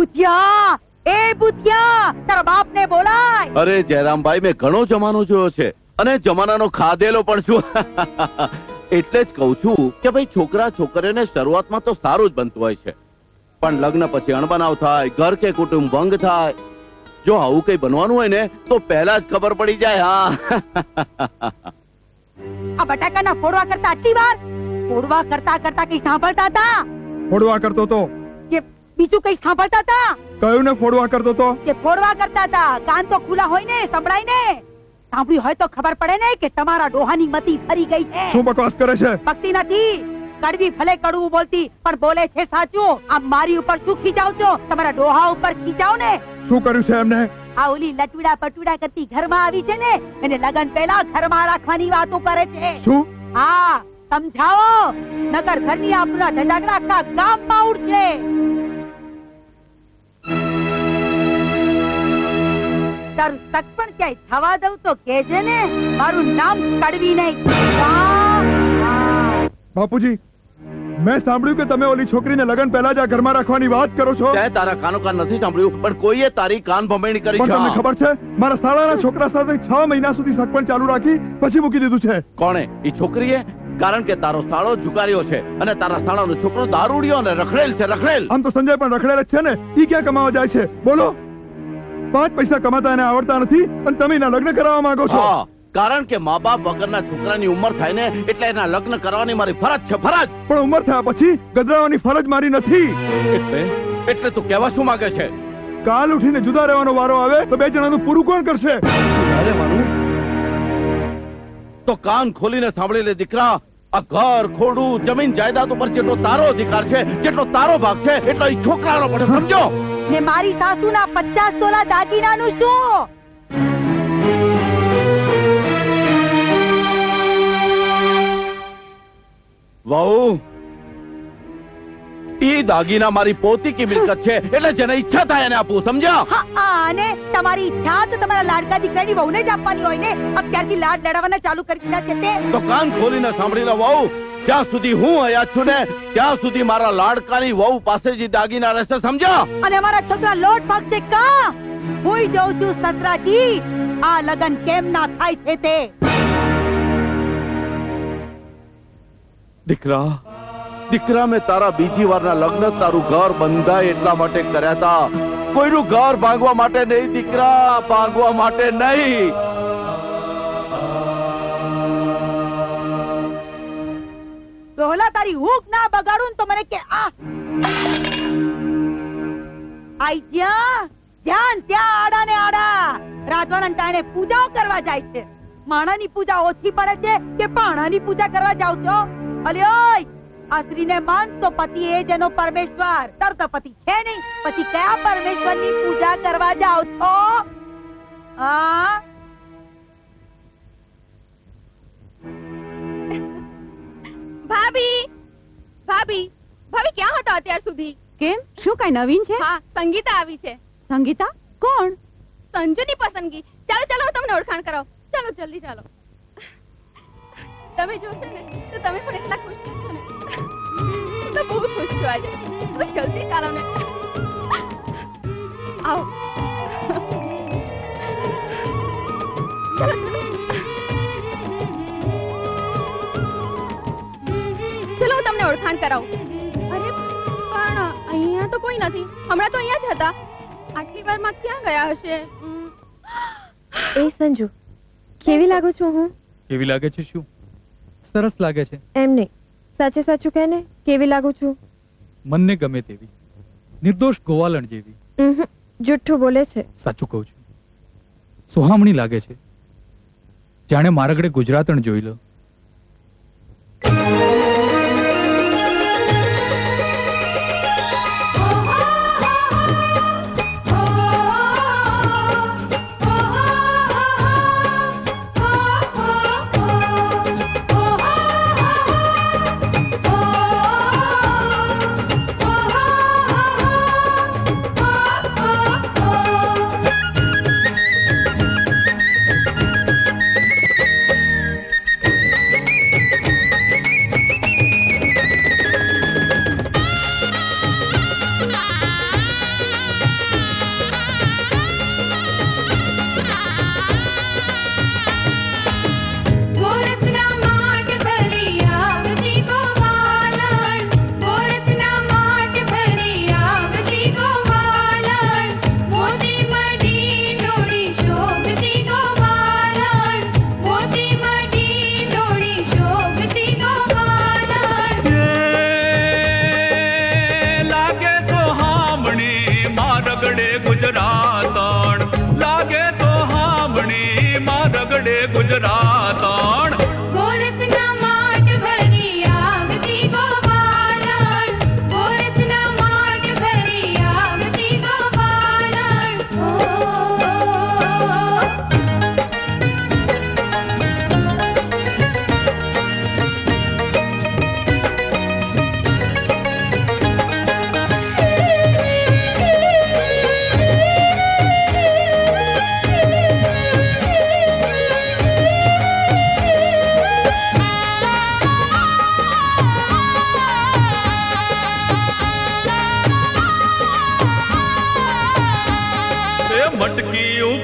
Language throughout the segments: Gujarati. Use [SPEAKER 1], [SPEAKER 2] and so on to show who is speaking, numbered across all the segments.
[SPEAKER 1] બુધિયા, એ બુધિયા, તારા બાપને બોલાય.
[SPEAKER 2] અરે જયરામભાઈ, મેં ઘણો જમાનો જોયો છે અને જમાનાનો ખાધેલો પણ છું. એટલે જ કહું છું કે ભાઈ છોકરા છોકરીઓને શરૂઆતમાં તો સારું જ બનતું હોય છે, પણ લગ્ન પછી અણબનાવ થાય, ઘર કે કુટુંબ ભંગ થાય. જો આવું કઈ બનવાનું હોય ને તો પહેલા જ ખબર પડી જાય. હા,
[SPEAKER 1] આ બટાકાના ફોડવા કરતા આટલી વાર ફોડવા કરતા કરતા કઈ સાંભળતા હતા?
[SPEAKER 3] ફોડવા કરતો તો
[SPEAKER 1] કે બીજું કઈ સાંભળતા હતા?
[SPEAKER 3] કયું ને ફોડવા કરતો તો?
[SPEAKER 1] કે ફોડવા કરતા હતા. કાન તો ખુલ્લા હોય ને, સંભળાય ને. સાંભળ્યું હોય તો ખબર પડે ને કે તમારા ડોહાની મતી ફરી ગઈ છે.
[SPEAKER 3] શું બકવાસ કરે છે?
[SPEAKER 1] ભક્તિ નથી. કડવી ભલે કડવું બોલતી પણ બોલે છે સાચું. આ મારી ઉપર શું ખીજાવ છો? તમારા ડોહા ઉપર ખીજાવ ને.
[SPEAKER 3] શું કર્યું છે એમને?
[SPEAKER 1] આ ઓલી લટુડા પટુડા કરતી ઘરમાં આવી છે ને, એને લગન પહેલા ઘરમાં રાખવાની વાતો કરે છે.
[SPEAKER 3] શું?
[SPEAKER 1] હા, સમજાવો, નકર ઘરની આપણા ધડાકડા આખા ગામમાં ઉડશે. તારું સક પણ ક્યાંય થવા દઉં તો કહેજે ને. મારું નામ કડવી નહીં.
[SPEAKER 3] બાપુજી, મેં સાંભળ્યું કે તમે ઓલી છોકરીને લગન પહેલા જ આ ઘરમાં રાખવાની વાત કરો છો.
[SPEAKER 2] તે તારા કાનો કાન નથી સાંભળ્યું, પણ કોઈએ તારી કાન ભમેણી કરી
[SPEAKER 3] પણ
[SPEAKER 2] છે.
[SPEAKER 3] તમને ખબર છે, મારા સાળાના છોકરા સાથે 6 મહિના સુધી સગપણ ચાલુ રાખી પછી મૂકી દીધું છે.
[SPEAKER 2] કોણે? ઈ છોકરીએ? કારણ કે તારો સાળો જુગારીઓ છે અને તારા સાળાનો છોકરો દારૂડિયો અને રખડેલ છે. રખડેલ.
[SPEAKER 3] આમ તો સંજય પણ રખડેલ જ છે ને. ઈ ક્યાં કમાવા જાય છે બોલો? 5 પૈસા કમાતા એને આવડતા નથી અને તમે એના લગ્ન કરાવવા માંગો છો.
[SPEAKER 2] હા, કારણ કે મા બાપ વગરના છોકરાની ઉંમર થાય ને એટલે એના લગ્ન કરવાની મારી ફરજ છે. ફરજ.
[SPEAKER 3] પણ ઉંમર થયા પછી ગધરાવાની ફરજ મારી નથી.
[SPEAKER 2] એટલે તું કહેવા શું માંગે છે?
[SPEAKER 3] કાલ ઉઠીને જુદા રહેવાનો વારો આવે તો 2 જણાનું પૂરું કોણ કરશે?
[SPEAKER 2] તો કાન ખોલીને સાંભળી લે દીકરા. આ ઘર, ખોડું, જમીન જાયદાદ ઉપર જેટલો તારો અધિકાર છે, જેટલો તારો ભાગ છે, એટલો ઈ છોકરાનો પણ સમજો.
[SPEAKER 1] ને મારી સાસુના 50 તોલા દાગીનાનું શું?
[SPEAKER 2] વહુ, ઈ દાગીના મારી પોતી કી મિલકત છે, એટલે જેને ઈચ્છા થાય એને આપું. સમજ્યા?
[SPEAKER 1] હા, અને તમારી ઈચ્છા તો તમારા લાડકા દીકરાની વહુને જ આપવાની હોય ને. અત્યારથી લાડ લડાવવાના ચાલુ કરી દીધા છે તે.
[SPEAKER 2] તો કાન ખોલીને સાંભળી લે વહુ. જ્યાં સુધી હું હયાત છું ને ત્યાં સુધી મારા લાડકાની વહુ પાસે જ દાગીના રહેશે. સમજ્યા?
[SPEAKER 1] અને અમારા છોકરા લોટ ભાગશે કા? હું જોઉં છું સસરાજી, આ લગન કેમ ના થાય છે તે.
[SPEAKER 2] દીકરા, દીકરા, મેં તારા બીજી વારના લગ્ન તારું ઘર બંધાય એટલા માટે કર્યા હતા. કોઈનું ઘર ભાંગવા માટે નહીં દીકરા, ભાંગવા માટે નહીં.
[SPEAKER 1] ડોહલા, તારી હૂક ના બગાડું તો મને કે આ આઈ જ્યાં ધ્યાન ત્યાં આડા ને આડા. રાધવાના ટાણે પૂજાઓ કરવા જાય છે. માણાની પૂજા ઓછી પડે છે કે પાણાની પૂજા કરવા જાવ છો? અલ્યોય, આશ્રીને માન તો પતિ એ જ એનો પરમેશ્વર. તાર તો પતિ છે નહીં, પછી કયા પરમેશ્વરની પૂજા કરવા જાવ છો? હા,
[SPEAKER 4] ભાભી, ભાભી, ભાભી ક્યાં હતા અત્યાર સુધી?
[SPEAKER 1] કેમ, શું કઈ નવીન છે?
[SPEAKER 4] હા, સંગીતા આવી છે.
[SPEAKER 1] સંગીતા કોણ?
[SPEAKER 4] સંજુની પસંદગી. ચાલો ચાલો, હું તમને ઓળખાણ કરાવ. ચાલો જલ્દી ચાલો. તમે જોશો ને તો તમે પણ એટલા ખુશ થશો ને. હું તો બહુ ખુશ છું આજે. તો જલ્દી ચાલો ને. આવો. ચાલો ચાલો. ચલો હું તમને ઓળખાણ કરાવું. અરે પણ અહીંયા તો કોઈ નથી. હમણાં તો અહીંયા જ હતા. આટલી વારમાં ક્યાં ગયા હશે?
[SPEAKER 5] એ સંજુ, કેવી લાગુ છું હું?
[SPEAKER 6] કેવી લાગે છે? શું સરસ લાગે છે?
[SPEAKER 5] એમ નહીં, સાચે સાચું કહે ને, કેવી લાગુ છું?
[SPEAKER 6] મનને ગમે તેવી, નિર્દોષ ગોવાલણ જેવી.
[SPEAKER 5] જુઠ્ઠું બોલે છે.
[SPEAKER 6] સાચું કહું છું. સુહામણી લાગે છે, જાણે મારગડે ગુજરાતણ જોઈ લો.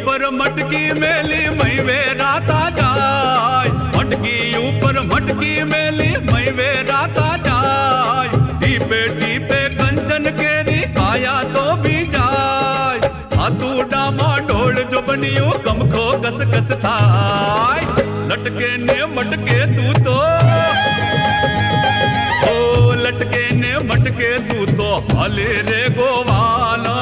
[SPEAKER 7] ઉપર મટકી મેલી મય વેરાતા જાય, મટકી ઉપર મટકી મેલી મય વેરાતા જાય, ટીપે ટીપે કંચન કેરી કાયા તો બી જાય, હાથુડામાં ઢોળ જો બન્યું કમખો કસ કસ થાય, લટકે ને મટકે તું તો ઓ લટકે ને મટકે તું તો હાલે રે ગોવાલા,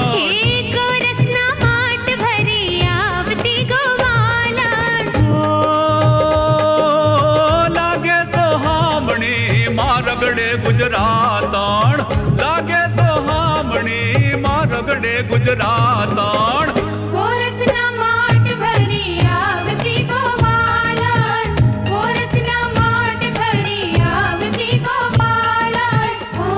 [SPEAKER 7] રગડે ગુજરાતણ લાગે તો હામણી માં રગડે ગુજરાતણ,
[SPEAKER 8] કોરસના માટ ભરી આવતી ગોવાલણ, કોરસના માટ ભરી આવતી ગોવાલણ, હો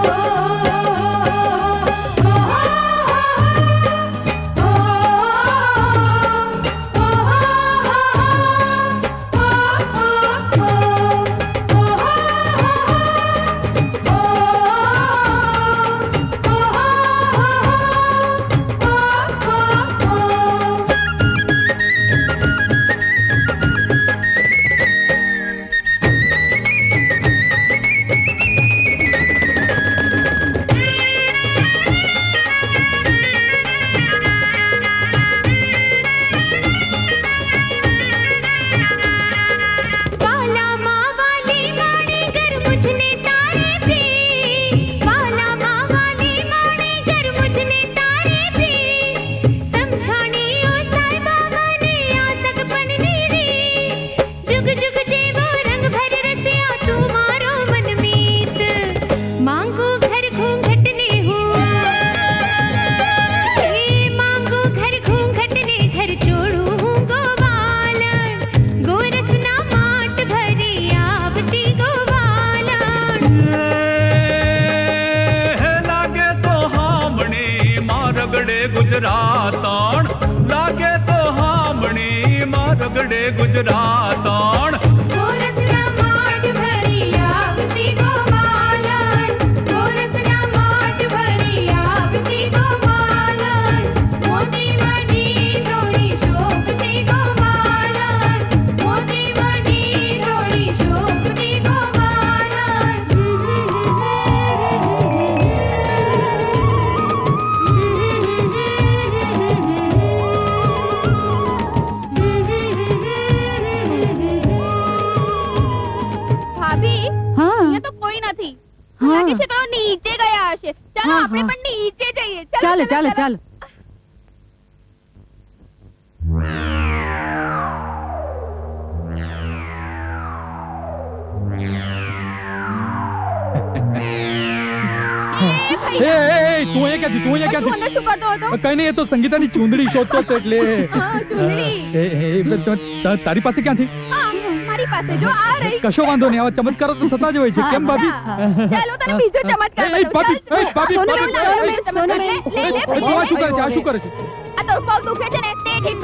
[SPEAKER 8] ગુજરાતણ લાગે તો હામણી માં રગડે ગુજરાતણ,
[SPEAKER 9] કોરસના માટ ભરી આવતી ગોવાલણ, કોરસના માટ ભરી આવતી ગોવાલણ, મોતી વડી થોડી શોભતી ગોવાલણ, મોતી વડી થોડી શોભતી
[SPEAKER 4] લાગે છે કે નીચે ગયા હશે. ચાલો આપણે પણ નીચે જઈએ.
[SPEAKER 1] ચાલો ચાલો ચાલો.
[SPEAKER 6] તું અહીંયા ક્યાંથી
[SPEAKER 4] અંદર શું કરતો હતો?
[SPEAKER 6] કઈ નહીં, એ તો સંગીતાની ચૂંદડી શોધતો હતો એટલે. તારી પાસે ક્યાંથી?
[SPEAKER 4] મારી પાસે જો આ રહી.
[SPEAKER 6] કશો વાંધો નહીં, આવા ચમત્કારો તો થતા જ હોય છે. કેમ ભાભી?
[SPEAKER 4] ચાલો તને બીજો ચમત્કાર બતાવું.
[SPEAKER 6] ભાભી, શું કરે છે? આ શું કરે છે?
[SPEAKER 4] આ તો પગ દુખે છે ને તે ઠીક